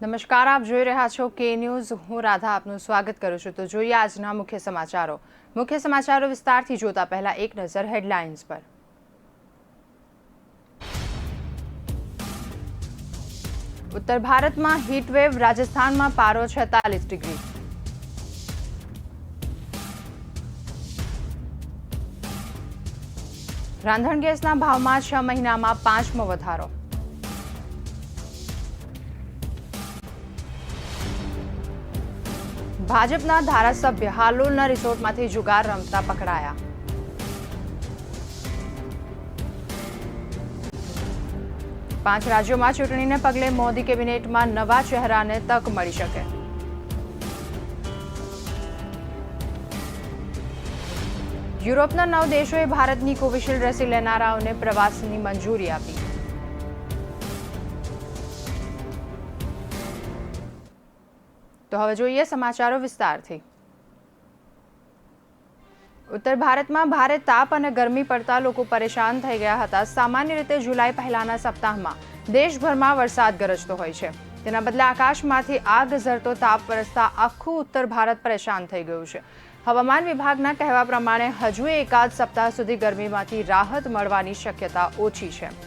નમસ્કાર, આપ જોઈ રહ્યા છો કે ન્યૂઝ। હું રાધા આપનું સ્વાગત કરું છું। તો જોઈએ આજના મુખ્ય સમાચારો વિસ્તારથી જોતા પહેલા એક નજર હેડલાઇન્સ પર। ઉત્તર ભારતમાં હીટવેવ, રાજસ્થાનમાં પારો 46 ડિગ્રી। રાંધણ ગેસના ભાવમાં 6 મહિનામાં 5મો વધારો। ભાજપના ધારાસભ્ય હાલોલના રિસોર્ટમાંથી જુગાર રમતા પકડાયા। પાંચ રાજ્યોમાં ચૂંટણીને પગલે મોદી કેબિનેટમાં નવા ચહેરાને તક મળી શકે। યુરોપના 9 દેશોએ ભારતની કોવિશિલ્ડ રસી લેનારાઓને પ્રવાસની મંજૂરી આપી। તો હવે જોઈએ સમાચારો વિસ્તારથી। ઉત્તર ભારતમાં ભારે તાપ અને ગરમી પડતા લોકો પરેશાન થઈ ગયા હતા। સામાન્ય રીતે જુલાઈ પહેલાના સપ્તાહમાં દેશભરમાં વરસાદ ગરજતો હોય છે, તેના બદલે આકાશમાંથી આગ ઝરતો તાપ વરસતા આખું ઉત્તર ભારત પરેશાન થઈ ગયું છે। હવામાન વિભાગના કહેવા પ્રમાણે હજુ એકાદ સપ્તાહ સુધી ગરમીમાંથી રાહત મળવાની શક્યતા ઓછી છે।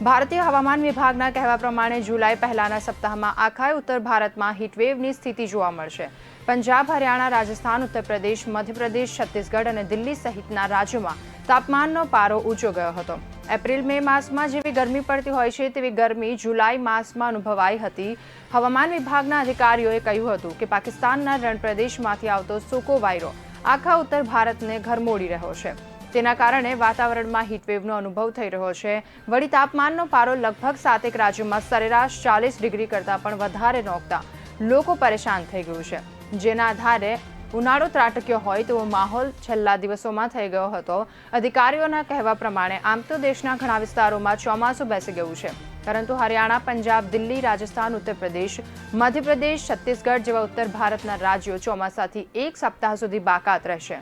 ભારતીય હવામાન વિભાગના કહેવા પ્રમાણે જુલાઈ પહેલાના સપ્તાહમાં આખા ઉત્તર ભારતમાં હીટવેવની સ્થિતિ જોવા મળશે। પંજાબ, હરિયાણા, રાજસ્થાન, ઉત્તર પ્રદેશ, મધ્યપ્રદેશ, છત્તીસગઢ અને દિલ્હી સહિતના રાજ્યોમાં તાપમાનનો પારો ઊંચો ગયો હતો। એપ્રિલ-મે માસમાં જેવી ગરમી પડતી હોય છે તેવી ગરમી જુલાઈ માસમાં અનુભવાઈ હતી। હવામાન વિભાગના અધિકારીઓએ કહ્યું હતું કે પાકિસ્તાનના રણપ્રદેશમાંથી આવતો સૂકો વાયરો આખા ઉત્તર ભારતને ઘરમોડી રહ્યો છે, તેના કારણે વાતાવરણમાં હીટવેવનો અનુભવ થઈ રહ્યો છે। વળી તાપમાનનો પારો લગભગ 7 રાજ્યોમાં સરેરાશ 40 ડિગ્રી કરતાં પણ વધારે નોંધતા લોકો પરેશાન થઈ ગયું છે, જેના આધારે ઉનાળો ત્રાટક્યો હોય તેવો માહોલ છેલ્લા દિવસોમાં થઈ ગયો હતો। અધિકારીઓના કહેવા પ્રમાણે આમ તો દેશના ઘણા વિસ્તારોમાં ચોમાસું બેસી ગયું છે, પરંતુ હરિયાણા, પંજાબ, દિલ્હી, રાજસ્થાન, ઉત્તર પ્રદેશ, મધ્યપ્રદેશ, છત્તીસગઢ જેવા ઉત્તર ભારતના રાજ્યો ચોમાસાથી એક સપ્તાહ સુધી બાકાત રહેશે।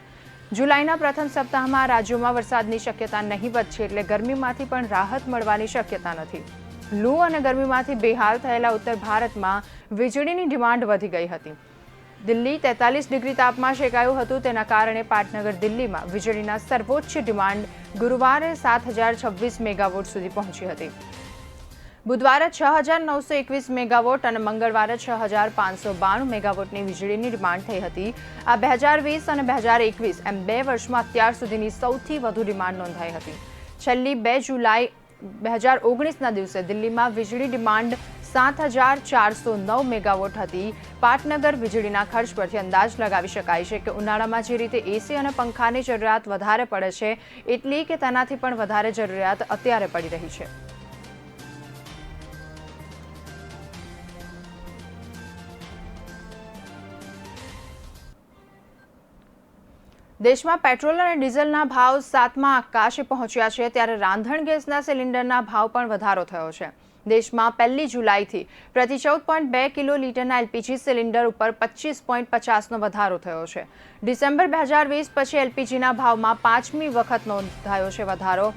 જુલાઈના પ્રથમ સપ્તાહમાં રાજ્યોમાં વરસાદની શક્યતા નહીવત છે, એટલે ગરમીમાંથી પણ રાહત મળવાની શક્યતા નથી। લૂ અને ગરમીમાંથી બેહાલ થયેલા ઉત્તર ભારતમાં વીજળીની ડિમાન્ડ વધી ગઈ હતી। દિલ્હી 43 ડિગ્રી તાપમાન શેકાયું હતું, તેના કારણે પાટનગર દિલ્હીમાં વીજળીના સર્વોચ્ચ ડિમાન્ડ ગુરુવારે 7026 મેગાવોટ સુધી પહોંચી હતી। બુધવારે 6921 મેગાવોટ અને મંગળવારે 6592 મેગાવોટની વીજળીની ડિમાન્ડ થઈ હતી। આ 2020 અને 2021 એમ 2 વર્ષમાં અત્યાર સુધીની સૌથી વધુ ડિમાન્ડ નોંધાઈ હતી। છેલ્લી 2 જુલાઈ 2019ના દિવસે દિલ્હીમાં વીજળી ડિમાન્ડ 7409 મેગાવોટ હતી। પાટનગર વીજળીના ખર્ચ પરથી અંદાજ લગાવી શકાય છે કે ઉનાળામાં જે રીતે એસી અને પંખાની જરૂરિયાત વધારે પડે છે, એટલી કે તેનાથી પણ વધારે જરૂરિયાત અત્યારે પડી રહી છે। દેશમાં પેટ્રોલ અને ડીઝલના ભાવ 7મા આકાશે પહોંચ્યા છે, ત્યારે રાંધણ ગેસના સિલિન્ડરના ભાવ પણ વધારો થયો છે। દેશમાં 1 જુલાઈથી પ્રતિ 14.2 કિલો લીટરના એલપીજી સિલિન્ડર ઉપર 25.50નો વધારો થયો છે। ડિસેમ્બર 2020 પછી એલપીજીના ભાવમાં 5મી વખત નોંધાયો છે વધારો।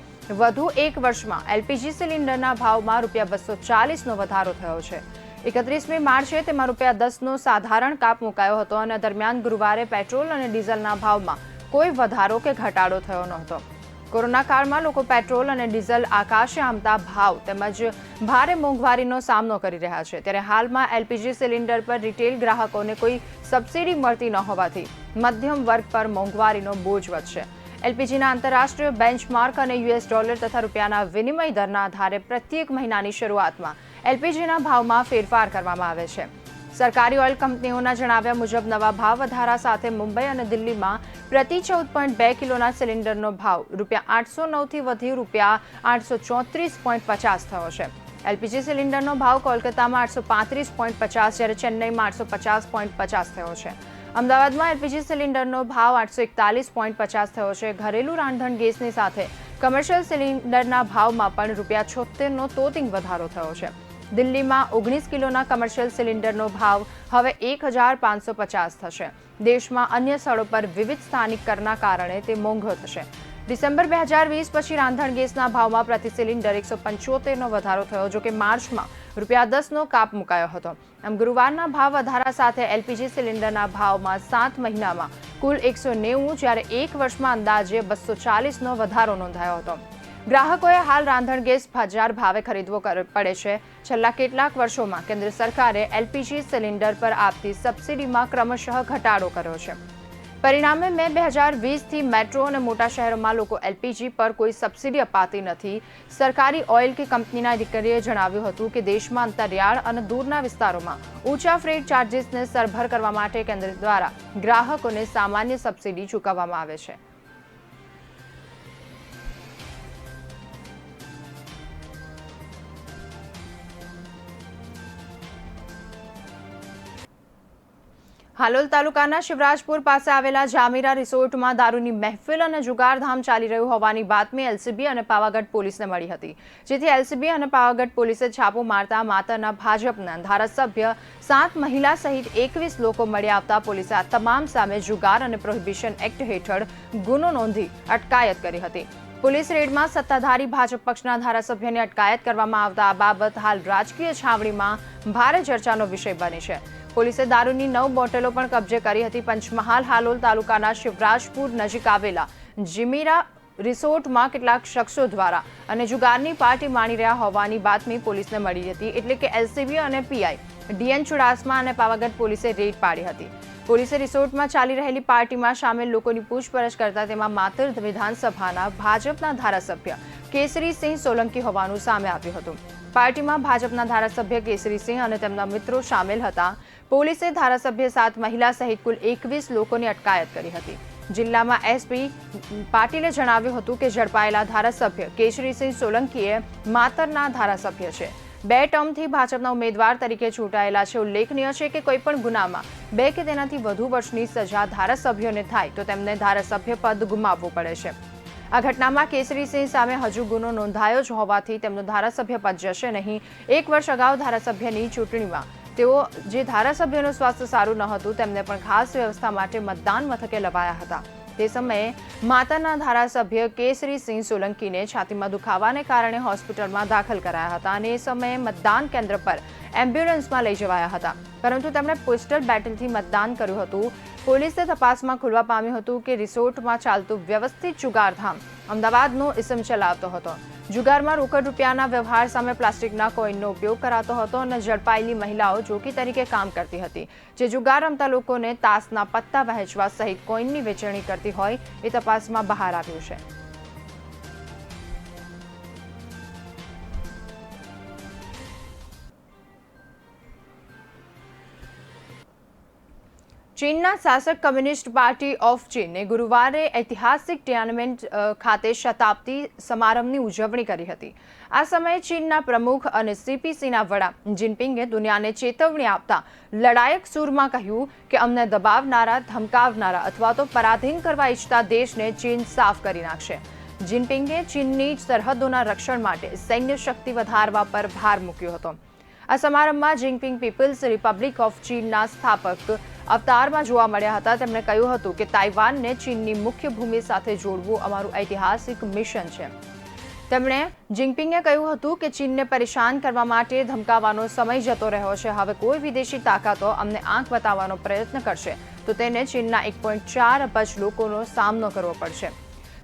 વધુ એક વર્ષમાં એલપીજી સિલિન્ડરના ભાવમાં ₹240નો વધારો થયો છે। 31મી માર્ચે તેમાં ₹10નો સાધારણ કાપ મુકાયો હતો અને દરમિયાન ગુરુવારે પેટ્રોલ અને ડીઝલના ભાવમાં કોઈ વધારો કે ઘટાડો થયો નહોતો। કોરોના કાળમાં લોકો પેટ્રોલ અને ડીઝલ આકાશે આંબતા ભાવ તેમજ ભારે મોંઘવારીનો સામનો કરી રહ્યા છે, ત્યારે હાલમાં એલપીજી સિલિન્ડર પર રિટેલ ગ્રાહકોને કોઈ સબસિડી મળતી ન હોવાથી મધ્યમ વર્ગ પર મોંઘવારીનો બોજ વધશે। એલપીજીના આંતરરાષ્ટ્રીય બેન્ચમાર્ક અને યુએસ ડોલર તથા રૂપિયાના વિનિમય દરના આધારે પ્રત્યેક મહિનાની શરૂઆતમાં એલપીજીના ભાવમાં ફેરફાર કરવામાં આવે છે। સરકારી ઓઇલ કંપનીઓના જણાવ્યા મુજબ નવા ભાવ વધારા સાથે મુંબઈ અને દિલ્હીમાં પ્રતિ 14.2 કિલોના સિલિન્ડરનો ભાવ ₹809થી વધી ₹834.50 થયો છે। એલપીજી સિલિન્ડરનો ભાવ કોલકાતામાં 835.50 જ્યારે ચેન્નઈમાં 850.50 થયો છે। અમદાવાદમાં એલપીજી સિલિન્ડરનો ભાવ 841.50 થયો છે। ઘરેલું રાંધણ ગેસની સાથે કમર્શિયલ સિલિન્ડરના ભાવમાં પણ ₹76નો તોતિંગ વધારો થયો છે। દિલ્હીમાં 19 કિલોના કમર્શિયલ સિલિન્ડરનો ભાવ હવે 1550 થશે। દેશમાં અન્ય સ્થળો પર વિવિધ સ્થાનિક કરના કારણે તે મોંઘો થશે। ડિસેમ્બર 2020 પછી રાંધણ ગેસના ભાવમાં પ્રતિ સિલિન્ડર 175નો વધારો થયો, જો કે માર્ચમાં ₹10નો કાપ મુકાયો હતો. આમ ગુરુવારના ભાવ વધારા સાથે એલપીજી સિલિન્ડરના ભાવમાં 7 મહિનામાં કુલ 190, જ્યારે એક વર્ષમાં અંદાજે 240નો વધારો નોંધાયો હતો. ગ્રાહકોએ હાલ રાંધણ ગેસ બજાર ભાવે ખરીદવો પડે છે. છેલ્લા કેટલાક વર્ષોમાં કેન્દ્ર સરકારે એલપીજી સિલિન્ડર પર આપતી સબસિડીમાં ક્રમશઃ ઘટાડો કર્યો છે. પરિણામે મે 2020થી મેટ્રો અને મોટા શહેરોમાં લોકો એલપીજી પર કોઈ સબસિડી અપાતી નથી. સરકારી ઓઇલ કે કંપનીના અધિકારીએ જણાવ્યું હતું કે દેશમાં અંતરિયાળ અને દૂરના વિસ્તારોમાં ઊંચા ફ્રેટ ચાર્જિસને સરભર કરવા માટે કેન્દ્ર દ્વારા ગ્રાહકોને સામાન્ય સબસિડી ચૂકવવામાં આવે છે. હાલોલ તાલુકાના શિવરાજપુર પાસે આવેલા જામીરા રિસોર્ટમાં દારૂની મહેફિલ અને જુગારધામ ચાલી રહ્યું હોવાની બાતમી એલસીબી અને પાવાગઢ પોલીસને મળી હતી, જેથી એલસીબી અને પાવાગઢ પોલીસે છાપો મારતા માતરના ભાજપના ધારાસભ્ય 7 મહિલા સહિત 21 લોકો મળી આવતા પોલીસે આ તમામ સામે જુગાર અને પ્રોહિબિશન એક્ટ હેઠળ ગુનો નોંધી અટકાયત કરી હતી. પોલીસ રેડમાં સત્તાધારી ભાજપ પક્ષના ધારાસભ્યની અટકાયત કરવામાં આવતા આ બાબત હાલ રાજકીય છાવણીમાં ભારે ચર્ચાનો વિષય બની છે. પોલીસે દારૂની 9 બોટલો પણ કબજે કરી હતી. પંચમહાલ હાલોલ તાલુકાના શિવરાજપુર નજીક આવેલા જીમીરા રિસોર્ટમાં કેટલાક શખ્સો દ્વારા અને જુગારની પાર્ટી માણી રહ્યા હોવાની બાતમી પોલીસને મળી હતી, એટલે કે એલસીબી અને પીઆઈ ડીએન ચુડાસમા અને પાવાગઢ પોલીસે રેડ પાડી હતી. પોલીસે રિસોર્ટમાં ચાલી રહેલી પાર્ટીમાં સામેલ લોકોની પૂછપરછ કરતા તેમાં માતર વિધાનસભાના ભાજપના ધારાસભ્ય કેસરીસિંહ સોલંકી હોવાનું સામે આવ્યું હતું. પાર્ટીમાં ભાજપના ધારાસભ્ય કેસરીસિંહ અને તેમના મિત્રો સામેલ હતા. પોલીસે ધારાસભ્ય 7 મહિલા સહિત કુલ 21 લોકોની અટકાયત કરી હતી. જિલ્લામાં એસપી પાટીલે જણાવ્યું હતું કે ઝડપાયેલા ધારાસભ્ય કેસરીસિંહ સોલંકીએ માતરના ધારાસભ્ય છે. 2 ટર્મથી ભાજપના ઉમેદવાર તરીકે ચૂંટાયેલા છે. ઉલ્લેખનીય છે કે કોઈપણ ગુનામાં 2 કે તેનાથી વધુ વર્ષની સજા ધારાસભ્યોને થાય તો તેમને ધારાસભ્ય પદ ગુમાવવું પડે છે. આ ઘટનામાં કેસરીસિંહ સામે હજુ ગુનો નોંધાયો જ હોવાથી તેમનું ધારાસભ્ય પદ જશે નહીં. 1 વર્ષ અગાઉ ધારાસભ્યની ચૂંટણીમાં તેઓ જે ધારાસભ્યોનું સ્વાસ્થ્ય સારું ન હતું તેમને પણ ખાસ વ્યવસ્થા માટે મતદાન મથકે લવાયા હતા. તે સમયે માતાના ધારાસભ્ય કેસરીસિંહ સોલંકીને છાતીમાં દુખાવાને કારણે હોસ્પિટલમાં દાખલ કરાયા હતા અને એ સમયે મતદાન કેન્દ્ર પર એમ્બ્યુલન્સમાં લઈ જવાયા હતા, પરંતુ તેમણે પોસ્ટલ બેટલથી મતદાન કર્યું હતું. પોલીસે તપાસમાં ખુલવા પામ્યું હતું કે રિસોર્ટમાં ચાલતું વ્યવસ્થિત જુગારધામ અમદાવાદનો ઇસમ ચલાવતો હતો. જુગારમાં રોકડ રૂપિયાના વ્યવહાર સામે પ્લાસ્ટિકના કોઈનનો ઉપયોગ કરાતો હતો અને ઝડપાયેલી મહિલાઓ જોકી તરીકે કામ કરતી હતી, જે જુગાર રમતા લોકોને તાસના પત્તા વહેંચવા સહિત કોઈનની વેચણી કરતી હોય એ તપાસમાં બહાર આવ્યું છે. ચીનના શાસક કમ્યુનિસ્ટ પાર્ટી ઓફ ચીને ગુરુવારે ઐતિહાસિક ટિયાનમેન ખાતે શતાબ્દી સમારંભની ઉજવણી કરી હતી. આ સમયે ચીનના પ્રમુખ અને સીપીસીના વડા જિનપિંગે દુનિયાને ચેતવણી આપતા લડાયક સૂરમાં કહ્યું કે અમને દબાવનારા, ધમકાવનારા અથવા તો પરાધીન કરવા ઈચ્છતા દેશને ચીન સાફ કરી નાખશે. જિનપિંગે ચીનની સરહદોના રક્ષણ માટે સૈન્ય શક્તિ વધારવા પર ભાર મૂક્યો હતો. આ સમારંભમાં જિનપિંગ પીપલ્સ રિપબ્લિક ઓફ ચીનના સ્થાપક અવતારમાં જોવા મળ્યા હતા. તેમણે કહ્યું હતું કે તાઇવાનને ચીનની મુખ્ય ભૂમિ સાથે જોડવું અમારું ઐતિહાસિક મિશન છે. તેમણે જિનપિંગે કહ્યું હતું કે ચીનને પરેશાન કરવા માટે ધમકાવવાનો સમય જતો રહ્યો છે. હવે કોઈ વિદેશી તાકાતો અમને આંખ બતાવવાનો પ્રયત્ન કરશે તો તેને ચીનના 1.4 અબજ લોકોનો સામનો કરવો પડશે.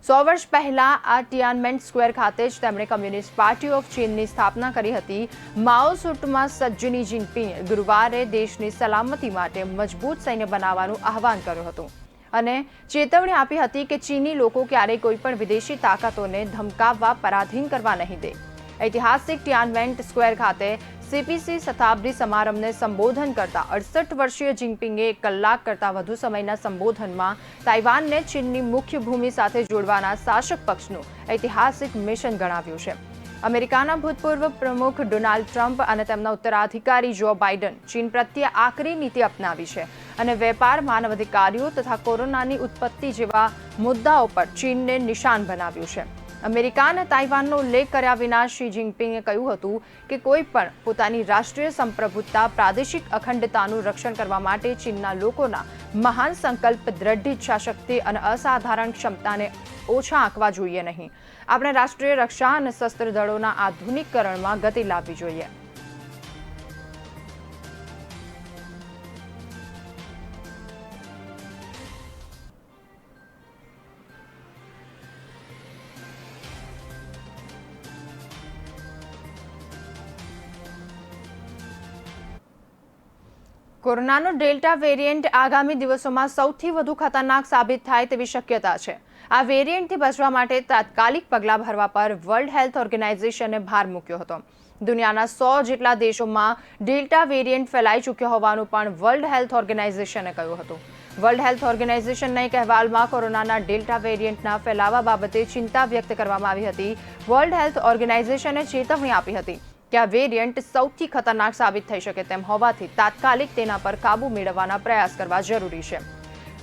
100 વર્ષ પહેલા આ ટિયાનમેન સ્ક્વેર ખાતે જ તેમણે કમ્યુનિસ્ટ પાર્ટી ઓફ ચીનની સ્થાપના કરી હતી. માઓ સૂટમાં સજ્જની જિનપિંગે ગુરુવારે દેશની સલામતી માટે મજબૂત સૈન્ય બનાવવાનું આહવાન કર્યું હતું અને ચેતવણી આપી હતી કે ચીની લોકો ક્યારેય કોઈ પણ વિદેશી તાકાતોને ધમકાવવા, પરાધીન કરવા નહીં દે. ઐતિહાસિક ટિયાનમેન સ્ક્વેર ખાતે સીપીસી શતાબ્દી સમારંભને સંબોધન કરતા 68 વર્ષીય જિનપિંગે 1 કલાક કરતાં વધુ સમયના સંબોધનમાં તાઇવાનને ચીનની મુખ્ય ભૂમિ સાથે જોડવાના શાસક પક્ષનું ઐતિહાસિક મિશન ગણાવ્યું છે. અમેરિકાના ભૂતપૂર્વ પ્રમુખ ડોનાલ્ડ ટ્રમ્પ અને તેમના ઉત્તરાધિકારી જો બાઇડન ચીન પ્રત્યે આકરી નીતિ અપનાવી છે અને વેપાર, માનવ અધિકારીઓ તથા કોરોનાની ઉત્પત્તિ જેવા મુદ્દાઓ પર ચીનને નિશાન બનાવ્યું છે. અમેરિકા અને તાઇવાનનો ઉલ્લેખ કર્યા વિના શી જિનપિંગે કહ્યું હતું કે કોઈ પણ પોતાની રાષ્ટ્રીય સંપ્રભુત્તા, પ્રાદેશિક અખંડતાનું રક્ષણ કરવા માટે ચીનના લોકોના મહાન સંકલ્પ, દ્રઢ ઈચ્છાશક્તિ અને અસાધારણ ક્ષમતાને ઓછા આંકવા જોઈએ નહીં. આપણે રાષ્ટ્રીય રક્ષા અને શસ્ત્ર દળોના આધુનિકીકરણમાં ગતિ લાવવી જોઈએ. કોરોનાનો ડેલ્ટા વેરિયન્ટ આગામી દિવસોમાં સૌથી વધુ ખતરનાક સાબિત થાય તેવી શક્યતા છે. આ વેરિયન્ટથી બચવા માટે તાત્કાલિક પગલાં ભરવા પર વર્લ્ડ હેલ્થ ઓર્ગેનાઇઝેશને ભાર મૂક્યો હતો. દુનિયાના 100 જેટલા દેશોમાં ડેલ્ટા વેરિયન્ટ ફેલાઈ ચૂક્યો હોવાનું પણ વર્લ્ડ હેલ્થ ઓર્ગેનાઇઝેશને કહ્યું હતું. વર્લ્ડ હેલ્થ ઓર્ગેનાઇઝેશનના એક અહેવાલમાં કોરોનાના ડેલ્ટા વેરિયન્ટના ફેલાવા બાબતે ચિંતા વ્યક્ત કરવામાં આવી હતી. વર્લ્ડ હેલ્થ ઓર્ગેનાઇઝેશને ચેતવણી આપી હતી કે આ વેરિયન્ટ સૌથી ખતરનાક સાબિત થઈ શકે તેમ હોવાથી તાત્કાલિક તેના પર કાબૂ મેળવવાના પ્રયાસ કરવા જરૂરી છે.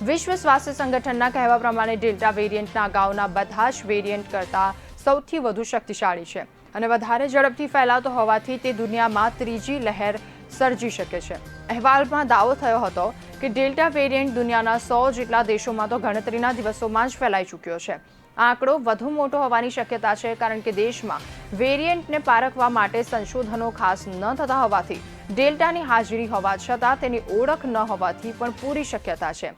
વિશ્વ સ્વાસ્થ્ય સંગઠનના કહેવા પ્રમાણે ડેલ્ટા વેરિયન્ટના અગાઉના બધા જ વેરિયન્ટ કરતાં સૌથી વધુ શક્તિશાળી છે અને વધારે ઝડપથી ફેલાતો હોવાથી તે દુનિયામાં ત્રીજી લહેર સર્જી શકે છે. અહેવાલમાં દાવો થયો હતો કે ડેલ્ટા વેરિયન્ટ દુનિયાના 100 જેટલા દેશોમાં તો ગણતરીના દિવસોમાં જ ફેલાઈ ચૂક્યો છે. આંકડો વધુ મોટો હોવાની શક્યતા છે કારણ કે દેશમાં વેરિયન્ટને પારખવા માટે સંશોધનો ખાસ ન થતા હોવાથી ડેલ્ટાની હાજરી હોવા છતાં તેની ઓળખ ન હોવાથી પણ પૂરી શક્યતા છે.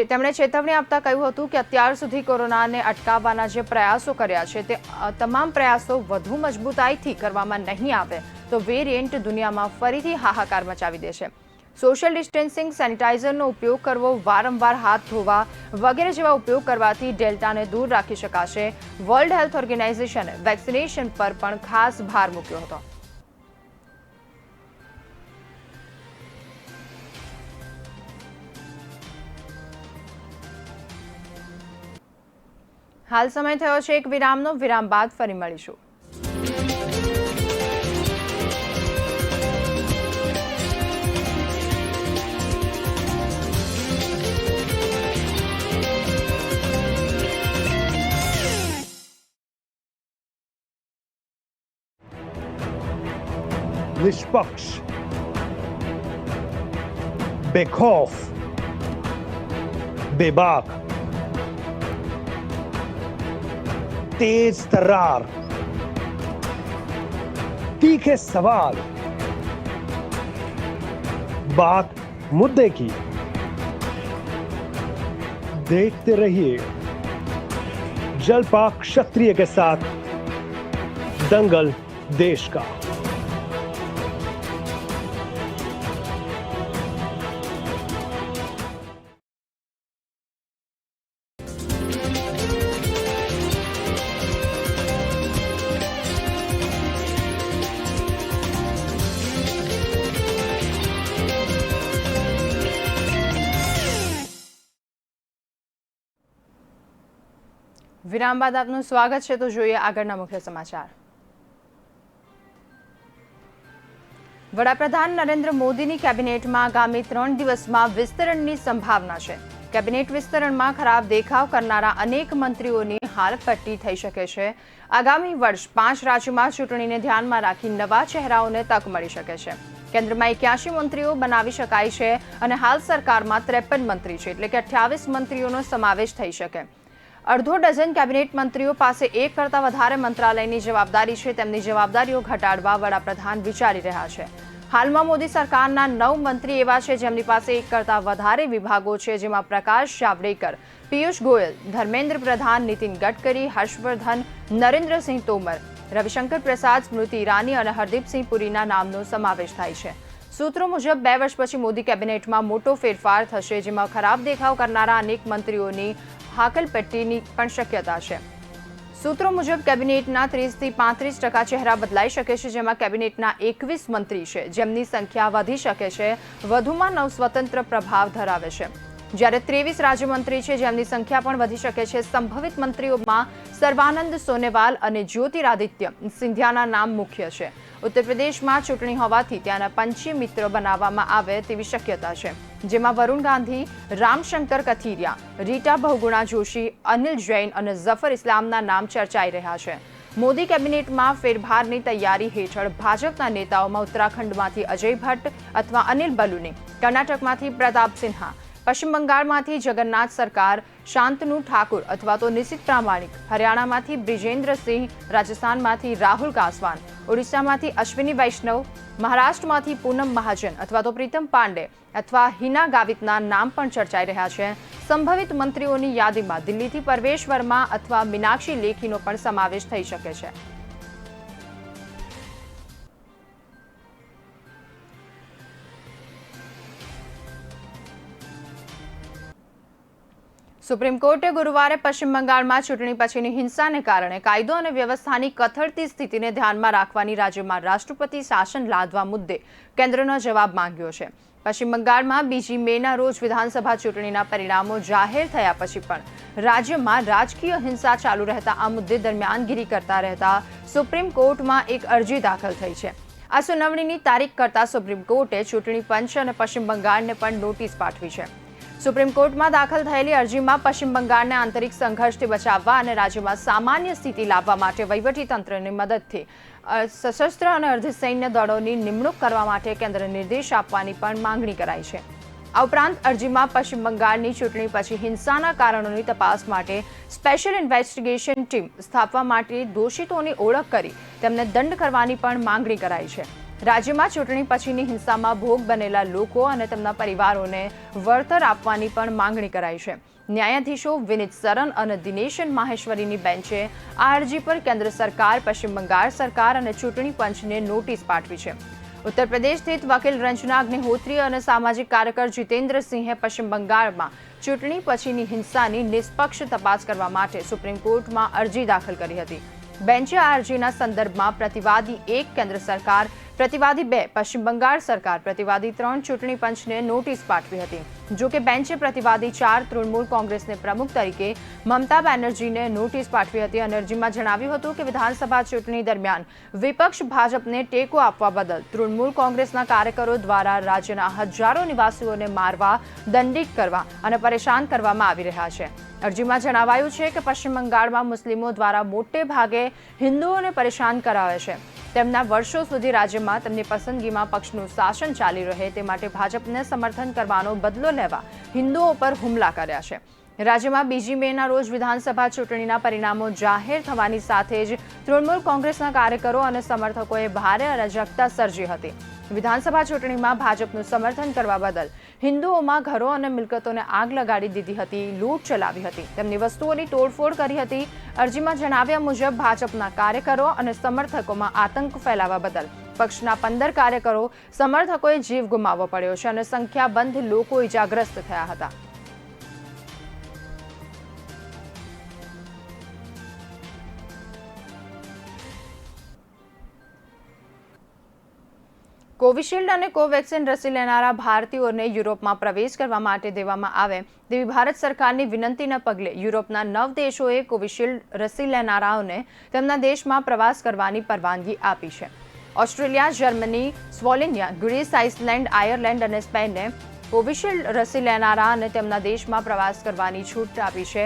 તેમણે ચેતવણી આપતા કહ્યું હતું કે અત્યાર સુધી કોરોનાને અટકાવવાના જે પ્રયાસો કર્યા છે તે તમામ પ્રયાસો વધુ મજબૂતાઈથી કરવામાં નહીં આવે તો વેરિયન્ટ દુનિયામાં ફરીથી હાહાકાર મચાવી દેશે. સોશિયલ ડિસ્ટન્સિંગ, સેનિટાઇઝરનો ઉપયોગ કરવો, વારંવાર હાથ ધોવા વગેરે જેવા ઉપયોગ કરવાથી ડેલ્ટાને દૂર રાખી શકાશે. વર્લ્ડ હેલ્થ ઓર્ગેનાઇઝેશને વેક્સિનેશન પર પણ ખાસ ભાર મૂક્યો હતો. હાલ સમય થયો છે એક વિરામનો. વિરામ બાદ ફરી મળીશું. निष्पक्ष, बेखौफ, बेबाक, तेज तर्रार, तीखे सवाल, बात मुद्दे की. देखते रहिए जलपाक क्षत्रिय के साथ दंगल देश का. વિરામ બાદ આપનું સ્વાગત છે. તો જોઈએ આગળના મુખ્ય સમાચાર. વડાપ્રધાન નરેન્દ્ર મોદીની કેબિનેટમાં આગામી 3 દિવસમાં વિસ્તરણની સંભાવના છે. કેબિનેટ વિસ્તરણમાં ખરાબ દેખાવ કરનારા અનેક મંત્રીઓની હાલપટ્ટી થઈ શકે છે. આગામી વર્ષ 5 રાજ્યોમાં ચૂંટણીને ધ્યાનમાં રાખી નવા ચહેરાઓને તક મળી શકે છે. કેન્દ્રમાં 81 મંત્રીઓ બનાવી શકાય છે અને હાલ સરકારમાં 53 મંત્રી છે, એટલે કે 28 મંત્રીઓનો સમાવેશ થઈ શકે. અડધો ડઝન કેબિનેટ મંત્રીઓ પાસે એક કરતાં વધારે મંત્રાલયની જવાબદારી છે. તેમની જવાબદારીઓ ઘટાડવા વડાપ્રધાન વિચારી રહ્યા છે. હાલમાં મોદી સરકારના 9 મંત્રી એવા છે જેમની પાસે એક કરતાં વધારે વિભાગો છે, જેમાં પ્રકાશ જાવડેકર, પિયુષ ગોયલ, ધર્મેન્દ્ર પ્રધાન, નીતિન ગડકરી, હર્ષવર્ધન, નરેન્દ્રસિંહ તોમર, રવિશંકર પ્રસાદ, સ્મૃતિ ઈરાની અને હરદીપસિંહ પુરીના નામનો સમાવેશ થાય છે. સૂત્રો મુજબ 2 વર્ષ પછી મોદી કેબિનેટમાં મોટો ફેરફાર થશે, જેમાં ખરાબ દેખાવ કરનારા અનેક મંત્રીઓની હાકલપટ્ટીની પણ શક્યતા છે. સૂત્રો મુજબ કેબિનેટના 30 થી 35% ચહેરા બદલાઈ શકે છે, જેમાં કેબિનેટના 21 મંત્રી છે જેમની સંખ્યા વધી શકે છે. વધુમાં 9 સ્વતંત્ર પ્રભાવ ધરાવે છે, જ્યારે 23 રાજ્યમંત્રી છે જેમની સંખ્યા પણ વધી શકે છે. સંભવિત મંત્રીઓમાં સર્વાનંદ સોનોવાલ અને જ્યોતિરાદિત્ય સિંધિયાના નામ મુખ્ય છે. ઉત્તર પ્રદેશમાં ચૂંટણી હોવાથી ત્યાંના પંચી મિત્ર બનાવવામાં આવે તેવી શક્યતા છે, જેમાં વરુણ ગાંધી, રામશંકર કથિરિયા, રીટા બહુગુણા જોશી, અનિલ જૈન અને ઝફર ઇસ્લામના નામ ચર્ચાઈ રહ્યા છે. મોદી કેબિનેટમાં ફેરફારની તૈયારી હેઠળ ભાજપના નેતાઓમાં ઉત્તરાખંડમાંથી અજય ભટ્ટ અથવા અનિલ બલુની, કર્ણાટકમાંથી પ્રતાપ સિન્હા, પશ્ચિમ બંગાળમાંથી જગન્નાથ સરકાર, શાંતનુ ઠાકુર અથવા તો નિશિત પ્રામાણિક, હરિયાણામાંથી બ્રિજેન્દ્રસિંહ, રાજસ્થાનમાંથી રાહુલ કાસવાન, ઓડિશામાંથી અશ્વિની વૈષ્ણવ, મહારાષ્ટ્રમાંથી પૂનમ મહાજન અથવા તો પ્રીતમ પાંડે અથવા હિના ગાવિતના નામ પણ ચર્ચાઈ રહ્યા છે. સંભવિત મંત્રીઓની યાદીમાં દિલ્હીથી પરવેશ વર્મા અથવા મીનાક્ષી લેખીનો પણ સમાવેશ થઈ શકે છે. સુપ્રીમ કોર્ટે ગુરુવારે પશ્ચિમ બંગાળમાં ચૂંટણી પછીની હિંસાને કારણે કાયદો અને વ્યવસ્થાની કથળતી સ્થિતિને ધ્યાનમાં રાખવાની રાજ્યમાં રાષ્ટ્રપતિ શાસન લાદવા મુદ્દે કેન્દ્રનો જવાબ માંગ્યો છે. પશ્ચિમ બંગાળમાં 2 મેના રોજ વિધાનસભા ચૂંટણીના પરિણામો જાહેર થયા પછી પણ રાજ્યમાં રાજકીય હિંસા ચાલુ રહેતા આ મુદ્દે દરમિયાનગીરી કરતા રહેતા સુપ્રીમ કોર્ટમાં એક અરજી દાખલ થઈ છે. આ સુનાવણીની તારીખ કરતા સુપ્રીમ કોર્ટે ચૂંટણી પંચ અને પશ્ચિમ બંગાળને પણ નોટિસ પાઠવી છે. સુપ્રીમ કોર્ટમાં દાખલ થયેલી અરજીમાં પશ્ચિમ બંગાળને આંતરિક સંઘર્ષથી બચાવવા અને રાજ્યમાં સામાન્ય સ્થિતિ લાવવા માટે વહીવટીતંત્રની મદદથી સશસ્ત્ર અને અર્ધસૈન્ય દળોની નિમણૂક કરવા માટે કેન્દ્ર નિર્દેશ આપવાની પણ માંગણી કરાઈ છે. આ ઉપરાંત અરજીમાં પશ્ચિમ બંગાળની ચૂંટણી પછી હિંસાના કારણોની તપાસ માટે સ્પેશિયલ ઇન્વેસ્ટિગેશન ટીમ સ્થાપવા માટે દોષિતોની ઓળખ કરી તેમને દંડ કરવાની પણ માંગણી કરાઈ છે. રાજ્યમાં ચૂંટણી પછીની હિંસામાં ભોગ બનેલા લોકો અને તેમના પરિવારોને વળતર આપવાની પણ માંગણી કરાઈ છે. ન્યાયાધીશો વિનીત સરન અને દિનેશન માહેશ્વરીની બેન્ચે આ અરજી પર કેન્દ્ર સરકાર, પશ્ચિમ બંગાળ સરકાર અને ચૂંટણી પંચને નોટિસ પાઠવી છે. ઉત્તર પ્રદેશ સ્થિત વકીલ રંજના અગ્નિહોત્રી અને સામાજિક કાર્યકર જીતેન્દ્ર સિંહે પશ્ચિમ બંગાળમાં ચૂંટણી પછીની હિંસાની નિષ્પક્ષ તપાસ કરવા માટે સુપ્રીમ કોર્ટમાં અરજી દાખલ કરી હતી. બેન્ચે આ અરજીના સંદર્ભમાં પ્રતિવાદી 1 કેન્દ્ર સરકાર, પ્રતિવાદી 2 પશ્ચિમ બંગાળ સરકાર, પ્રતિવાદી 3 ચૂંટણી પંચને નોટિસ પાઠવી હતી. જો કે બેન્ચે પ્રતિવાદી 4 તૃણમૂલ કોંગ્રેસને પ્રમુખ તરીકે મમતા બેનર્જીને નોટિસ પાઠવી હતી અને અરજીમાં જણાવ્યું હતું કે વિધાનસભા ચૂંટણી દરમિયાન વિપક્ષ ભાજપને ટેકો આપવા બદલ તૃણમૂલ કોંગ્રેસના કાર્યકરો દ્વારા રાજ્યના હજારો નિવાસીઓને મારવા, દંડિત કરવા અને પરેશાન કરવામાં આવી રહ્યા છે. અરજીમાં જણાવાયું છે કે પશ્ચિમ બંગાળમાં મુસ્લિમો દ્વારા મોટે ભાગે હિન્દુઓને પરેશાન કરાવે છે. તેમના વર્ષો સુધી રાજ્યમાં તેમની પસંદગીમાં પક્ષનું શાસન ચાલી રહે તે માટે ભાજપને સમર્થન કરવાનો બદલો લેવા હિન્દુઓ પર હુમલા કર્યા છે. રાજ્યમાં 2 મેના રોજ વિધાનસભા ચૂંટણીના પરિણામો જાહેર થવાની સાથે જ તૃણમૂલ કોંગ્રેસના કાર્યકરો અને સમર્થકોએ ભારે અરાજકતા સર્જી હતી. વિધાનસભા ચૂંટણીમાં ભાજપનું સમર્થન કરવા બદલ હિન્દુઓમાં ઘરો અને મિલકતોને આગ લગાડી દીધી હતી, લૂંટ ચલાવી હતી, તેમની વસ્તુઓની તોડફોડ કરી હતી. અરજીમાં જણાવ્યા મુજબ ભાજપના કાર્યકરો અને સમર્થકોમાં આતંક ફેલાવવા બદલ પક્ષના 15 કાર્યકરો, સમર્થકોએ જીવ ગુમાવવો પડ્યો છે અને સંખ્યાબંધ લોકો ઇજાગ્રસ્ત થયા હતા. કોવિશિલ્ડ અને કોવેક્સિન રસી લેનારા ભારતીયોને યુરોપમાં પ્રવેશ કરવા માટે દેવામાં આવે તેવી ભારત સરકારની વિનંતીના પગલે યુરોપના 9 દેશોએ કોવિશિલ્ડ રસી લેનારાઓને તેમના દેશમાં પ્રવાસ કરવાની પરવાનગી આપી છે. Australia, Germany, Slovenia, Greece, Iceland, Ireland અને સ્પેનને કોવિશિલ્ડ રસી લેનારા અને તેમના દેશમાં પ્રવાસ કરવાની છૂટ આપી છે.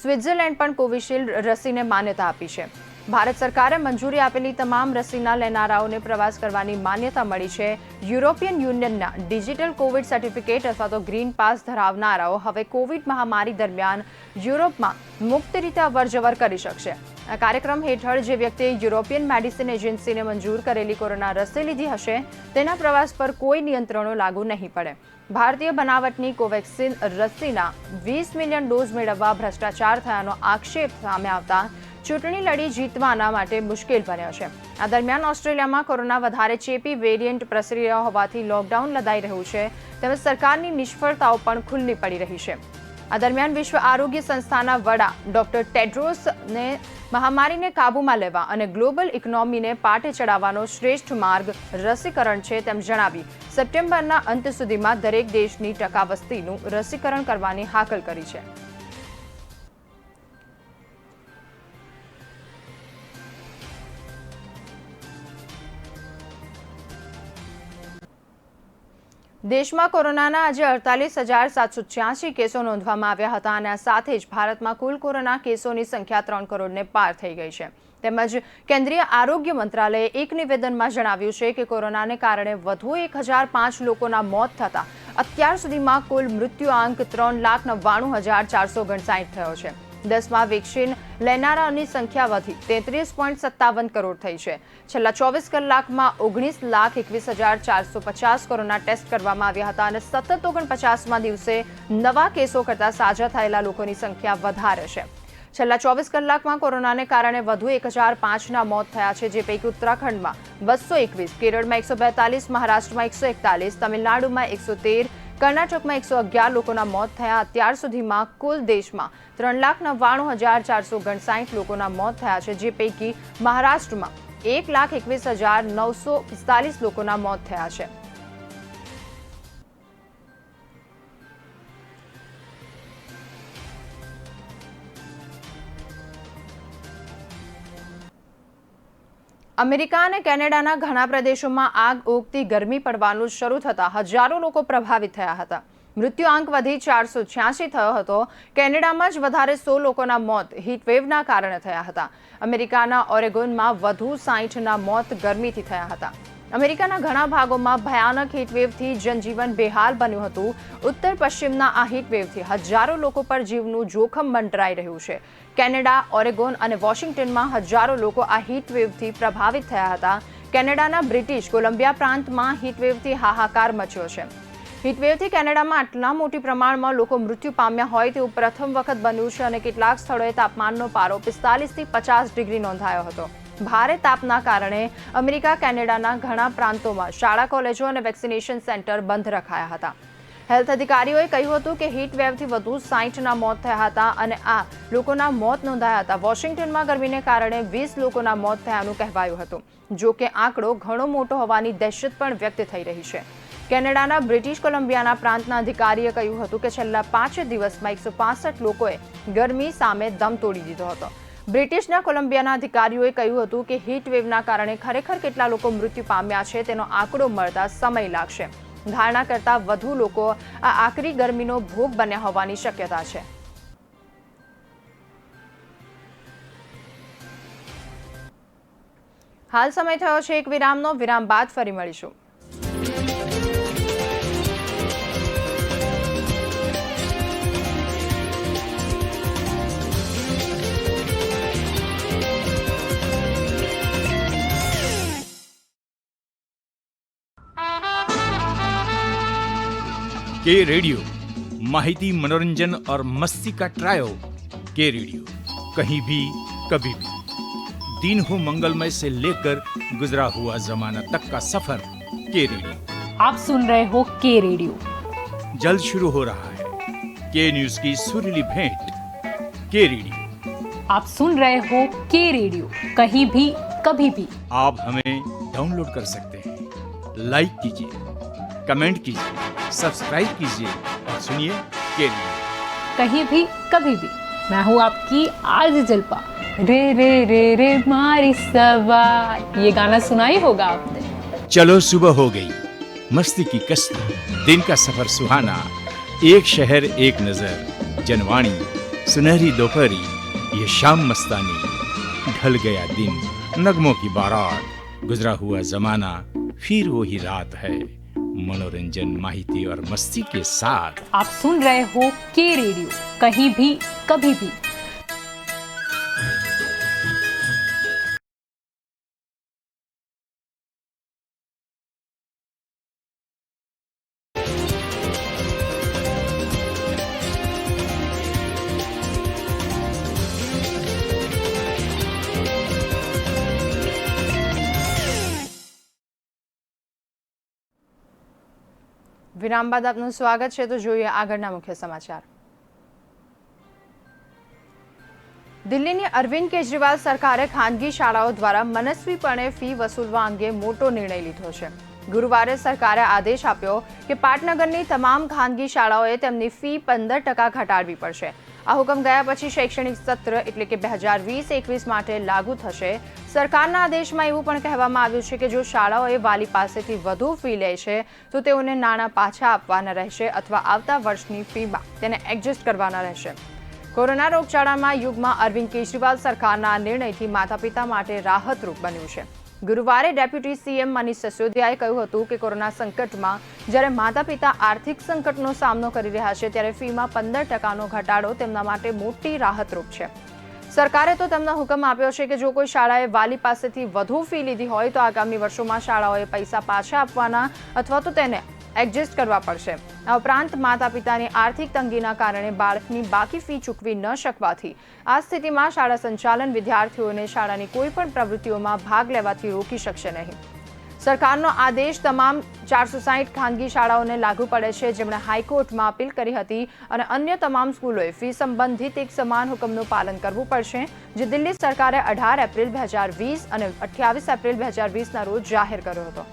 સ્વિટ્ઝરલેન્ડ પણ કોવિશિલ્ડ રસીને માન્યતા આપી છે. ભારત સરકારે મંજૂરી આપેલી તમામ રસીના લેનારાઓને પ્રવાસ કરવાની માન્યતા મળી છે. યુરોપિયન યુનિયનના ડિજિટલ કોવિડ સર્ટિફિકેટ અથવા તો ગ્રીન પાસ ધરાવનારાઓ હવે કોવિડ મહામારી દરમિયાન યુરોપમાં મુક્ત રીતે અવરજવર કરી શકશે. આ કાર્યક્રમ હેઠળ જે વ્યક્તિએ યુરોપિયન મેડિસિન એજન્સીને મંજૂર કરેલી કોરોના રસી લીધી હશે તેના પ્રવાસ પર કોઈ નિયંત્રણો લાગુ નહીં પડે. ભારતીય બનાવટની કોવેક્સિન રસીના 20 મિલિયન ડોઝ મેળવવા ભ્રષ્ટાચાર થયાનો આક્ષેપ સામે આવતા ચૂંટણી લડી જીતવાના માટે મુશ્કેલ બન્યો છે. આ દરમિયાન ઓસ્ટ્રેલિયામાં કોરોના વધારે ચેપી વેરિયન્ટ પ્રસરી રહ્યા હોવાથી લોકડાઉન લદાઈ રહ્યું છે તેમજ સરકારની નિષ્ફળતાઓ પણ ખુલ્લી પડી રહી છે. આ દરમિયાન વિશ્વ આરોગ્ય સંસ્થાના વડા ડોક્ટર ટેડ્રોસને મહામારીને કાબૂમાં લેવા અને ગ્લોબલ ઇકોનોમીને પાટે ચડાવવાનો શ્રેષ્ઠ માર્ગ રસીકરણ છે તેમ જણાવી સપ્ટેમ્બરના અંત સુધીમાં દરેક દેશની ટકા વસ્તીનું રસીકરણ કરવાની હાકલ કરી છે. દેશમાં કોરોનાના આજે 48,786 કેસો નોંધવામાં આવ્યા હતા અને આ સાથે જ ભારતમાં કુલ કોરોના કેસોની સંખ્યા 3 કરોડને પાર થઈ ગઈ છે। તેમજ કેન્દ્રીય આરોગ્ય મંત્રાલયે એક નિવેદનમાં જણાવ્યું છે કે કોરોનાને કારણે વધુ 1005 લોકોના મોત થતા અત્યાર સુધીમાં કુલ મૃત્યુઆંક 3,99,459 થયો છે। 10માં વેક્સિન લેનારાઓની સંખ્યા વધી 33.57 કરોડ થઈ છે। છેલ્લા 24 કલાકમાં 19,21,450 કોરોના ટેસ્ટ કરવામાં આવ્યા હતા અને સતત 49માં દિવસે નવા કેસો કરતાં સાજા થયેલા લોકોની સંખ્યા વધારે છે। છેલ્લા 24 કલાકમાં કોરોનાને કારણે વધુ 1005ના મોત થયા છે, જે પૈકી ઉત્તરાખંડમાં 221, કેરળમાં 142, મહારાષ્ટ્રમાં 141, તમિલનાડુમાં 113, કર્ણાટકમાં 111 લોકોના મોત થયા। અત્યાર સુધીમાં કુલ દેશમાં 3,99,459 લોકોના મોત થયા છે, જે પૈકી મહારાષ્ટ્રમાં 1,21,945 લોકોના મોત થયા છે। અમેરિકા અને કેનેડાના ઘણા પ્રદેશોમાં આગ ઓગતી ગરમી પડવાનું શરૂ થતાં હજારો લોકો પ્રભાવિત થયા હતા। મૃત્યુઆંક વધી 486 થયો હતો। કેનેડામાં જ વધારે 100 લોકોના મોત હીટવેવના કારણે થયા હતા। અમેરિકાના ઓરેગોનમાં વધુ 60ના મોત ગરમીથી થયા હતા। અમેરિકાના ઘણા ભાગોમાં ભયાનક હીટવેવથી જનજીવન બેહાલ બન્યું હતું। ઉત્તર પશ્ચિમના આ હીટવેવથી હજારો લોકો પર જીવનું જોખમ મંડરાઈ રહ્યું છે। કેનેડા, ઓરેગોન અને વોશિંગ્ટનમાં હજારો લોકો આ હીટવેવથી પ્રભાવિત થયા હતા। કેનેડાના બ્રિટિશ કોલંબિયા પ્રાંતમાં હીટવેવથી હાહાકાર મચ્યો છે। હીટવેવથી કેનેડામાં આટલા મોટી પ્રમાણમાં લોકો મૃત્યુ પામ્યા હોય તેવું પ્રથમ વખત બન્યું છે અને કેટલાક સ્થળોએ તાપમાનનો પારો 45થી 50 ડિગ્રી નોંધાયો હતો। ભારે તાપના કારણે અમેરિકા કેનેડાના ઘણા પ્રાંતોમાં શાળા, કોલેજો અને વેક્સિનેશન સેન્ટર બંધ રખાયા હતા। હેલ્થ અધિકારીઓએ કહ્યું હતું કે હીટવેવથી વધુ 60ના મોત થયા હતા અને આ લોકોના મોત નોંધાયા હતા। વોશિંગ્ટનમાં ગરમીને કારણે 20 લોકોના મોત થયાનું કહેવાયું હતું। જો કે આંકડો ઘણો મોટો હોવાની દહેશત પણ વ્યક્ત થઈ રહી છે। કેનેડાના બ્રિટિશ કોલંબિયાના પ્રાંતના અધિકારીએ કહ્યું હતું કે છેલ્લા 5 દિવસમાં 165 લોકોએ ગરમી સામે દમ તોડી દીધો હતો। બ્રિટિશના કોલંબિયાના અધિકારીઓએ કહ્યું હતું કે હીટવેવના કારણે ખરેખર કેટલા લોકો મૃત્યુ પામ્યા છે તેનો આંકડો મળતા સમય લાગશે। ધારણા કરતાં વધુ લોકો આ આકરી ગરમીનો ભોગ બન્યા હોવાની શક્યતા છે। હાલ સમય થયો છે એક વિરામનો। વિરામ બાદ ફરી મળીશું। के रेडियो माहिती, मनोरंजन और मस्ती का ट्रायो। के रेडियो कहीं भी कभी भी, दिन हो मंगलमय से लेकर गुजरा हुआ जमाना तक का सफर। के रेडियो आप सुन रहे हो के रेडियो। जल्द शुरू हो रहा है के न्यूज की सुरीली भेंट। के रेडियो आप सुन रहे हो के रेडियो कहीं भी कभी भी। आप हमें डाउनलोड कर सकते हैं। लाइक कीजिए, कमेंट कीजिए, सब्सक्राइब कीजिए और सुनिए के रेडियो कहीं भी कभी भी। मैं हूँ आपकी आरजे जल्पा। रे रे रे रे मारी सवार, ये गाना सुना ही होगा आपने। चलो सुबह हो गई, मस्ती की कश्ती, दिन का सफर सुहाना, एक शहर एक नजर, जनवाणी, सुनहरी दोपहरी, ये शाम मस्तानी, ढल गया दिन, नगमों की बारात, गुजरा हुआ जमाना, फिर वही रात है, मनोरंजन, माहिती और मस्ती के साथ। आप सुन रहे हो के रेडियो कहीं भी कभी भी। વિરામ બાદ આપનું સ્વાગત છે। તો જોઈએ આગળના મુખ્ય સમાચાર। દિલ્હીની અરવિંદ કેજરીવાલ સરકારે ખાનગી શાળાઓ દ્વારા મનસ્વીપણે ફી વસૂલવા અંગે મોટો નિર્ણય લીધો છે। ગુરુવારે સરકારે આદેશ આપ્યો કે પાટનગરની તમામ ખાનગી શાળાઓએ તેમની ફી 15% ઘટાડવી પડશે। આ હુકમ ગયા પછી શૈક્ષણિક સત્ર એટલે કે 2020-21 માટે લાગુ થશે. સરકારના આદેશમાં એવું પણ કહેવામાં આવ્યું છે કે જો શાળાઓએ વાલી પાસેથી વધુ ફી લે છે તો તેઓને નાણાં પાછા આપવાના રહેશે અથવા આવતા વર્ષની ફીમાં તેને એડજસ્ટ કરવાના રહેશે. કોરોના રોગચાળામાં યુગમાં અરવિંદ કેજરીવાલ સરકારના નિર્ણયથી માતા પિતા માટે રાહતરૂપ બન્યું છે. ગુરુવારે ડેપ્યુટી સીએમ મનીષ સિસોદિયાએ કહ્યું હતું કે કોરોના સંકટમાં જ્યારે માતા પિતા આર્થિક સંકટનો સામનો કરી રહ્યા છે ત્યારે ફીમાં 15% ઘટાડો તેમના માટે મોટી રાહતરૂપ છે. સરકારે તો તેમનો હુકમ આપ્યો છે કે જો કોઈ શાળાએ વાલી પાસેથી વધુ ફી લીધી હોય તો આગામી વર્ષોમાં શાળાઓએ પૈસા પાછા આપવાના અથવા તો તેને એડજસ્ટ કરવા પડશે. આ ઉપરાંત માતા પિતાની આર્થિક તંગીના કારણે બાળકની બાકી ફી ચૂકવી ન શકવાથી આ સ્થિતિમાં શાળા સંચાલન વિદ્યાર્થીઓને શાળાની કોઈ પણ પ્રવૃત્તિઓમાં ભાગ લેવાથી રોકી શકશે નહીં. સરકારનો આદેશ તમામ 460 ખાનગી શાળાઓને લાગુ પડે છે, જેમણે હાઈકોર્ટમાં અપીલ કરી હતી અને અન્ય તમામ સ્કૂલોએ ફી સંબંધિત એક સમાન હુકમનું પાલન કરવું પડશે, જે દિલ્હી સરકારે 18 એપ્રિલ 2020 અને 28 એપ્રિલ 2020ના રોજ જાહેર કર્યો હતો.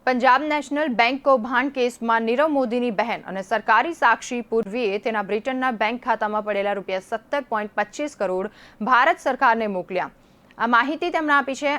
પંજાબ નેશનલ બેંક કૌભાંડ કેસમાં નીરવ મોદીની બહેન અને સરકારી સાક્ષી પૂર્વીએ તેના બ્રિટનના બેંક ખાતામાં પડેલા ₹17.25 કરોડ ભારત સરકારને મોકલ્યા. આ માહિતી તેમણે આપી છે.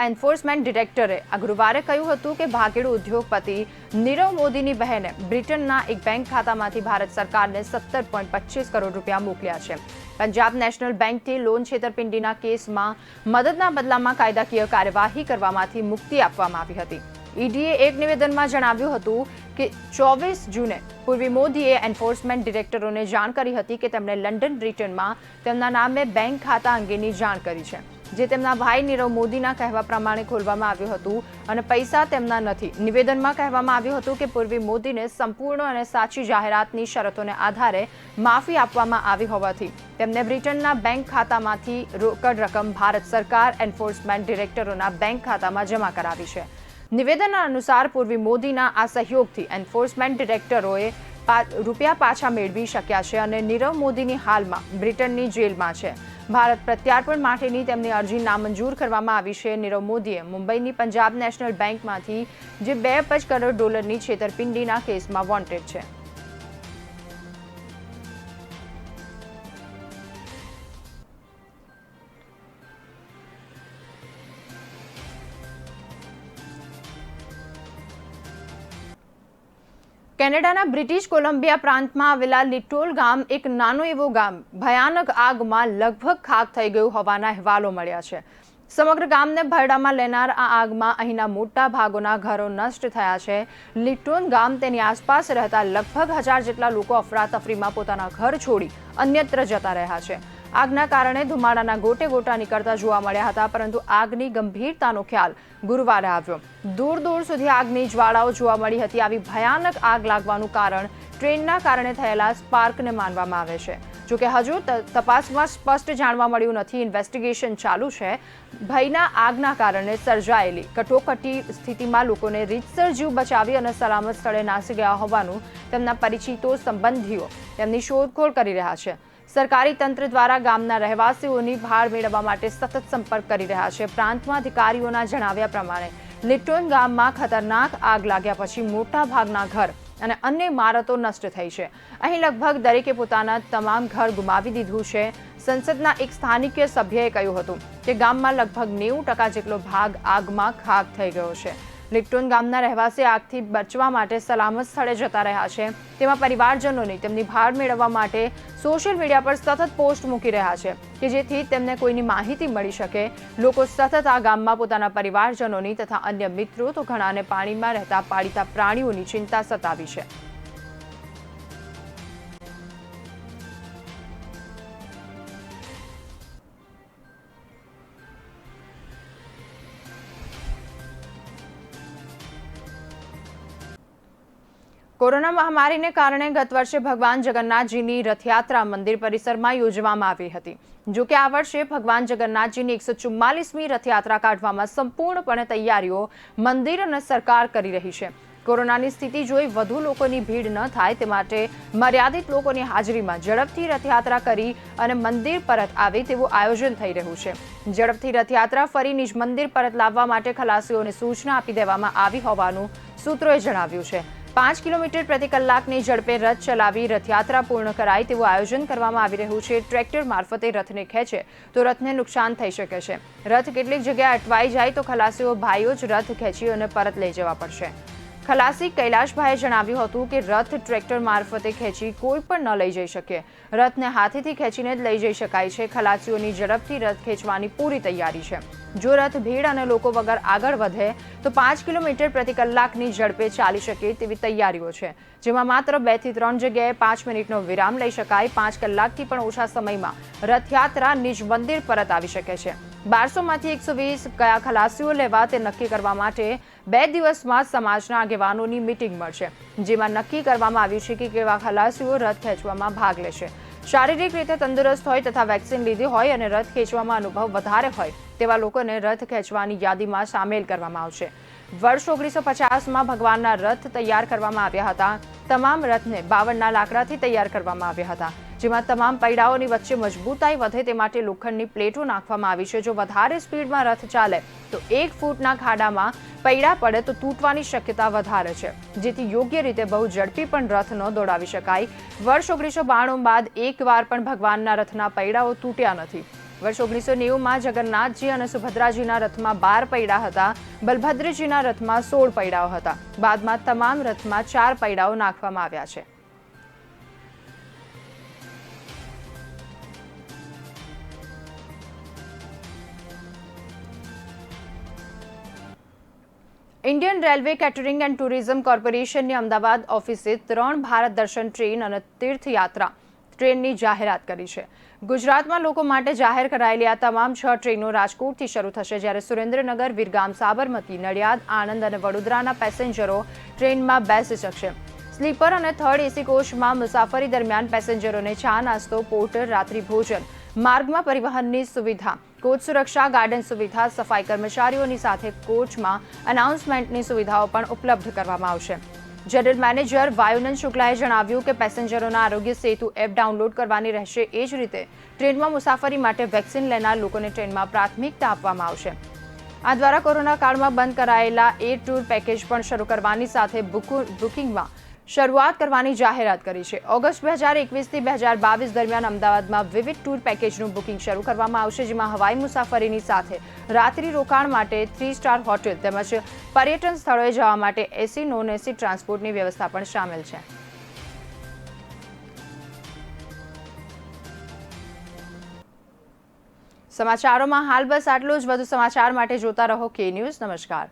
એન્ફોર્સમેન્ટ ડિરેક્ટરે આ ગુરુવારે કહ્યું હતું કે ભાગેડુ ઉદ્યોગપતિ નીરવ મોદીની બહેને બ્રિટનના એક બેંક ખાતામાંથી ભારત સરકારને ₹17.25 કરોડ મોકલ્યા છે. પંજાબ નેશનલ બેંકથી લોન છેતરપિંડીના કેસમાં મદદના બદલામાં કાયદાકીય કાર્યવાહી કરવામાંથી મુક્તિ આપવામાં આવી હતી. ઈડીએ એક નિવેદનમાં જણાવ્યું હતું કે 24 જૂને પૂર્વી મોદીએ એન્ફોર્સમેન્ટ ડિરેક્ટરોને જાણ કરી હતી કે તેમણે લંડન બ્રિટનમાં તેમના નામે બેંક ખાતા અંગેની જાણ કરી છે, જે તેમના ભાઈ નીરવ મોદીના કહેવા પ્રમાણે ખોલવામાં આવ્યું હતું અને પૈસા તેમના નથી. નિવેદનમાં કહેવામાં આવ્યું હતું કે પૂર્વી મોદીને સંપૂર્ણ અને સાચી જાહેરાતની શરતોને આધારે માફી આપવામાં આવી હોવાથી તેમને બ્રિટનના બેંક ખાતામાંથી રોકડ રકમ ભારત સરકાર એન્ફોર્સમેન્ટ ડિરેક્ટરોના બેંક ખાતામાં જમા કરાવી છે. નિવેદન અનુસાર પૂર્વી મોદીના આ સહયોગથી એન્ફોર્સમેન્ટ ડિરેક્ટરોએ રૂપિયા પાછા મેળવી શક્યા છે અને નીરવ મોદીની હાલમાં બ્રિટનની જેલમાં છે. ભારત પ્રત્યાર્પણ માટેની તેમની અરજી નામંજૂર કરવામાં આવી છે. નીરવ મોદીએ મુંબઈની પંજાબ નેશનલ બેંકમાંથી જે $2 કરોડ છેતરપિંડીના કેસમાં વોન્ટેડ છે. કેનેડાના બ્રિટિશ કોલંબિયા પ્રાંતમાં આવેલા લિટોલ ગામ એક નાનું એવું ગામ ભયાનક આગમાં લગભગ ખાક થઈ ગયું હોવાના અહેવાલો મળ્યા છે. સમગ્ર ગામને ભરડામાં લેનાર આ આગમાં અહીંના મોટા ભાગોના ઘરો નષ્ટ થયા છે. લિટોન ગામ તેની આસપાસ રહેતા લગભગ 1000 જેટલા લોકો અફરાતફરીમાં પોતાના ઘર છોડી અન્યત્ર જતા રહ્યા છે. આગના કારણે ધુમાડાના ગોટે ગોટા નીકળતા જોવા મળ્યા હતા, પરંતુ આગની ગંભીરતાનો ખ્યાલ ગુરુવારે આવ્યો. દૂર દૂર સુધી આગની જ્વાળાઓ જોવા મળી હતી. આવી ભયાનક આગ લાગવાનું કારણ ટ્રેનના કારણે થયેલા સ્પાર્કને માનવામાં આવે છે. જોકે હજુ તપાસમાં સ્પષ્ટ જાણવા મળ્યું નથી. ઇન્વેસ્ટિગેશન ચાલુ છે. ભયના આગના કારણે સર્જાયેલી કટોકટી સ્થિતિમાં લોકોને રીતસર જીવ બચાવી અને સલામત સ્થળે નાસી ગયા હોવાનું તેમના પરિચિતો સંબંધીઓ તેમની શોધખોળ કરી રહ્યા છે. સરકારી તંત્ર દ્વારા ગામના રહેવાસીઓની ભાળ મેળવવા માટે સતત સંપર્ક કરી રહ્યા છે. પ્રાંતમાં અધિકારીઓના જણાવ્યા પ્રમાણે લિટોન ગામમાં ખતરનાક આગ લાગ્યા પછી મોટા ભાગના ઘર અને અન્ય ઇમારતો નષ્ટ થઈ છે. અહીં લગભગ દરેકે પોતાના તમામ ઘર ગુમાવી દીધું છે. સંસદના એક સ્થાનિક સભ્યએ કહ્યું હતું કે ગામમાં લગભગ 90% જેટલો ભાગ આગમાં ખાક થઈ ગયો છે. લિટોન ગામના રહેવાસી આગથી બચવા માટે સલામત સ્થળે જતા રહ્યા છે. તેમાં પરિવારજનોને તેમની ભાળ મેળવવા માટે સોશિયલ મીડિયા પર સતત પોસ્ટ મૂકી રહ્યા છે કે જેથી તેમને કોઈની માહિતી મળી શકે. લોકો સતત આ ગામમાં પોતાના પરિવારજનોની તથા અન્ય મિત્રો તો ઘણાને પાણીમાં રહેતા પાળીતા પ્રાણીઓની ચિંતા સતાવી છે. કોરોના મહામારીને કારણે ગત વર્ષે ભગવાન જગન્નાથજીની રથયાત્રા મંદિર પરિસરમાં યોજવામાં આવી હતી. જો કે આ વર્ષે ભગવાન જગન્નાથજીની 144મી રથયાત્રા કાઢવામાં સંપૂર્ણપણે તૈયારીઓ મંદિર અને સરકાર કરી રહી છે. કોરોનાની સ્થિતિ જોઈ વધુ લોકોની ભીડ ન થાય તે માટે મર્યાદિત લોકોની હાજરીમાં ઝડપથી રથયાત્રા કરી અને મંદિર પરત આવે તેવું આયોજન થઈ રહ્યું છે. ઝડપથી રથયાત્રા ફરી નિજ મંદિર પરત લાવવા માટે ખલાસીઓને સૂચના આપી દેવામાં આવી હોવાનું સૂત્રોએ જણાવ્યું છે. 5 કિલોમીટર પ્રતિ કલાકની ઝડપે રથ ચલાવી રથયાત્રા પૂર્ણ કરાય તેવું આયોજન કરવામાં આવી રહ્યું છે. ટ્રેક્ટર મારફતે રથને ખેંચે તો રથને નુકસાન થઈ શકે છે. રથ કેટલીક જગ્યાએ અટવાઈ જાય તો ખલાસીઓ ભાઈઓ જ રથ ખેંચી અને પરત લઈ જવા પડશે. ખલાસી કૈલાશભાઈએ જણાવ્યું હતું કે રથ ટ્રેક્ટર મારફતે ખેંચી કોઈ પણ ન લઈ જઈ શકે. રથને હાથેથી ખેંચીને જ લઈ જઈ શકાય છે. ખલાસીઓની ઝડપથી રથ ખેંચવાની પૂરી તૈયારી છે. જો રથ ભીડ અને લોકો વગર આગળ વધે તો 5 કિલોમીટર પ્રતિ કલાકની ઝડપે ચાલી શકે તેવી તૈયારીઓ છે, જેમાં માત્ર 2 થી 3 જગ્યાએ 5 મિનિટનો વિરામ લઈ શકાય. 5 કલાકથી પણ ઓછા સમયમાં રથયાત્રા નિજ મંદિર પરત આવી શકે છે. 1200માંથી 120 કયા ખલાસીઓ લેવા તે નક્કી કરવા માટે 2 દિવસમાં સમાજના આગેવાનોની મીટિંગ મળશે, જેમાં નક્કી કરવામાં આવ્યું છે કે કેવા ખલાસીઓ રથ ખેંચવામાં ભાગ લેશે. શારીરિક રીતે તંદુરસ્ત હોય તથા વેક્સિન લીધી હોય અને રથ ખેંચવામાં અનુભવ વધારે હોય તેવા લોકોને રથ ખેંચવાની યાદીમાં સામેલ કરવામાં આવશે. વર્ષ 1950માં ભગવાનના રથ તૈયાર કરવામાં આવ્યા હતા. તમામ રથને 52ના લાકડાથી તૈયાર કરવામાં આવ્યા હતા, જેમાં તમામ પૈડાઓની વચ્ચે મજબૂતાઈ વધે તે માટે લોખંડની પ્લેટો નાખવામાં આવી છે. જો વધારે સ્પીડમાં રથ ચાલે તો 1 ફૂટના ખાડામાં પૈડા પડે તો તૂટવાની શક્યતા વધારે છે, જેથી યોગ્ય રીતે બહુ ઝડપી પણ રથ ન દોડાવી શકાય. વર્ષ 1992 બાદ એકવાર પણ ભગવાનના રથના પૈડાઓ તૂટ્યા નથી. વર્ષ 1990માં જગન્નાથજી અને સુભદ્રાજીના રથમાં 12 પૈડા હતા. બલભદ્રજીના રથમાં 16 પૈડાઓ હતા. બાદમાં તમામ રથમાં 4 પૈડાઓ નાખવામાં આવ્યા છે. Indian railway catering and tourism કોર્પોરેશનની અમદાવાદ ઓફિસે 3 ભારત દર્શન ટ્રેન અને તીર્થયાત્રા ટ્રેનની જાહેરાત કરી છે. ગુજરાતમાં લોકો માટે જાહેર કરાયેલી આ તમામ 6 ટ્રેનો રાજકોટથી શરૂ થશે, જ્યારે સુરેન્દ્રનગર, વિરગામ, સાબરમતી, નડિયાદ, આણંદ અને વડોદરાના પેસેન્જરો ટ્રેનમાં બેસી શકશે. સ્લીપર અને થર્ડ એસી કોચમાં મુસાફરી દરમિયાન પેસેન્જરોને ચા, નાસ્તો, પોર્ટર, રાત્રિ ભોજન, માર્ગમાં પરિવહનની સુવિધા, કોચ સુરક્ષા, ગાર્ડન સુવિધા, સફાઈ કર્મચારીઓની સાથે કોચમાં અનાઉન્સમેન્ટની સુવિધાઓ પણ ઉપલબ્ધ કરવામાં આવશે. જનરલ મેનેજર વાયુનંદ શુક્લાએ જણાવ્યું કે પેસેન્જરોના આરોગ્ય સેતુ એપ ડાઉનલોડ કરવાની રહેશે. એ જ રીતે ટ્રેનમાં મુસાફરી માટે વેક્સિન લેનાર લોકોને ટ્રેનમાં પ્રાથમિકતા આપવામાં આવશે. આ દ્વારા કોરોના કાળમાં બંધ કરાયેલા એર ટૂર પેકેજ પણ શરૂ કરવાની સાથે બુકિંગમાં શરૂઆત કરવાની જાહેરાત કરી છે. ઓગસ્ટ 2021થી 2022 દરમિયાન અમદાવાદમાં વિવિધ ટૂર પેકેજનું બુકિંગ શરૂ કરવામાં આવશે, જેમાં હવાઈ મુસાફરીની સાથે રાત્રિ રોકાણ માટે 3 સ્ટાર હોટેલ તેમજ પર્યટન સ્થળોએ જવા માટે એસી નોન એસી ટ્રાન્સપોર્ટની વ્યવસ્થા પણ સામેલ છે. સમાચારોમાં હાલ બસ આટલું જ. વધુ સમાચાર માટે જોતા રહો કે ન્યૂઝ. નમસ્કાર.